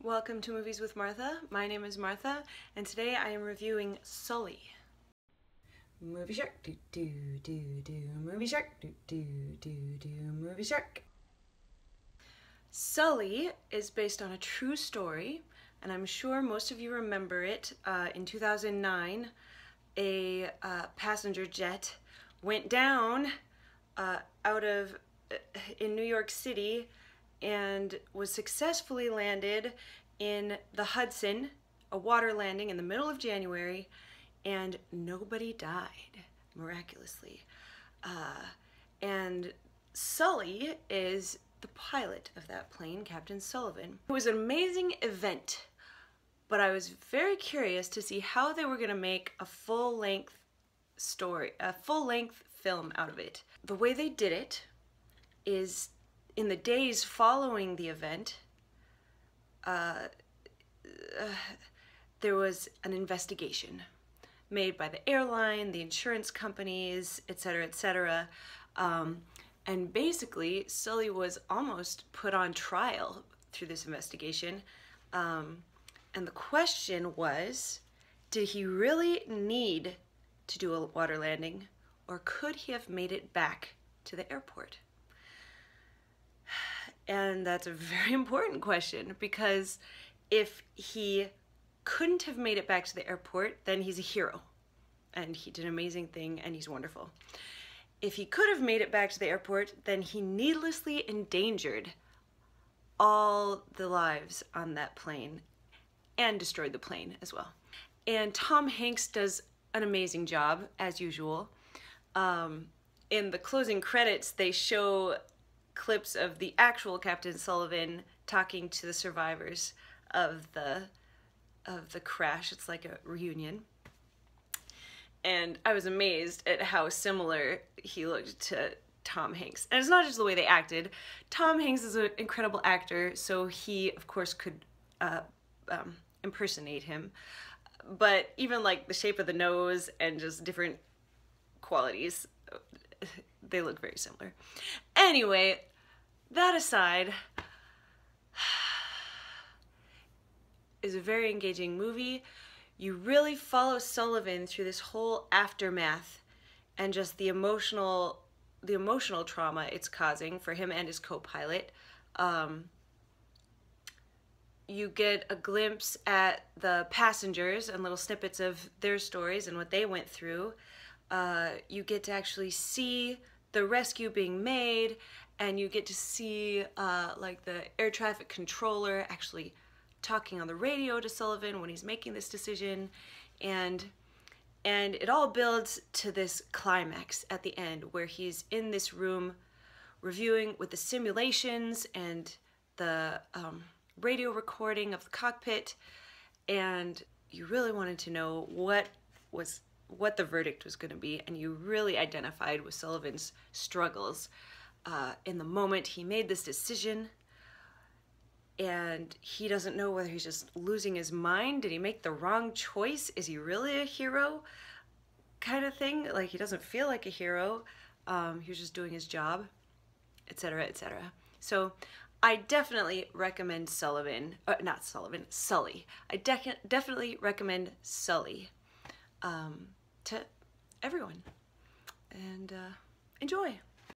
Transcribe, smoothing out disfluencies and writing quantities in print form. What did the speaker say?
Welcome to Movies with Martha. My name is Martha, and today I am reviewing Sully. Movie shark, do do do do. Movie shark, do do do do. Movie shark. Sully is based on a true story, and I'm sure most of you remember it. In 2009, a passenger jet went down in New York City and was successfully landed in the Hudson, a water landing in the middle of January, and nobody died, miraculously. And Sully is the pilot of that plane, Captain Sullivan. It was an amazing event, but I was very curious to see how they were going to make a full-length story, a full-length film out of it. The way they did it is in the days following the event, there was an investigation made by the airline, the insurance companies, etc., etc. And basically, Sully was almost put on trial through this investigation. And the question was, did he really need to do a water landing, or could he have made it back to the airport? And that's a very important question, because if he couldn't have made it back to the airport, then he's a hero. And he did an amazing thing, and he's wonderful. If he could have made it back to the airport, then he needlessly endangered all the lives on that plane and destroyed the plane as well. And Tom Hanks does an amazing job, as usual. In the closing credits, they show clips of the actual Captain Sullivan talking to the survivors of the crash. It's like a reunion. And I was amazed at how similar he looked to Tom Hanks. And it's not just the way they acted. Tom Hanks is an incredible actor, so he, of course, could impersonate him. But even like the shape of the nose and just different qualities, they look very similar. Anyway, that aside, is a very engaging movie. You really follow Sullivan through this whole aftermath and just the emotional trauma it's causing for him and his co-pilot. You get a glimpse at the passengers and little snippets of their stories and what they went through. You get to actually see the rescue being made, and you get to see like the air traffic controller actually talking on the radio to Sullivan when he's making this decision, and it all builds to this climax at the end where he's in this room reviewing with the simulations and the radio recording of the cockpit, and you really wanted to know what the verdict was going to be, and you really identified with Sullivan's struggles in the moment he made this decision, and he doesn't know whether he's just losing his mind. Did he make the wrong choice? Is he really a hero? Kind of thing. Like, he doesn't feel like a hero. He was just doing his job, etc., etc. So I definitely recommend Sully. I definitely recommend Sully to everyone. And enjoy.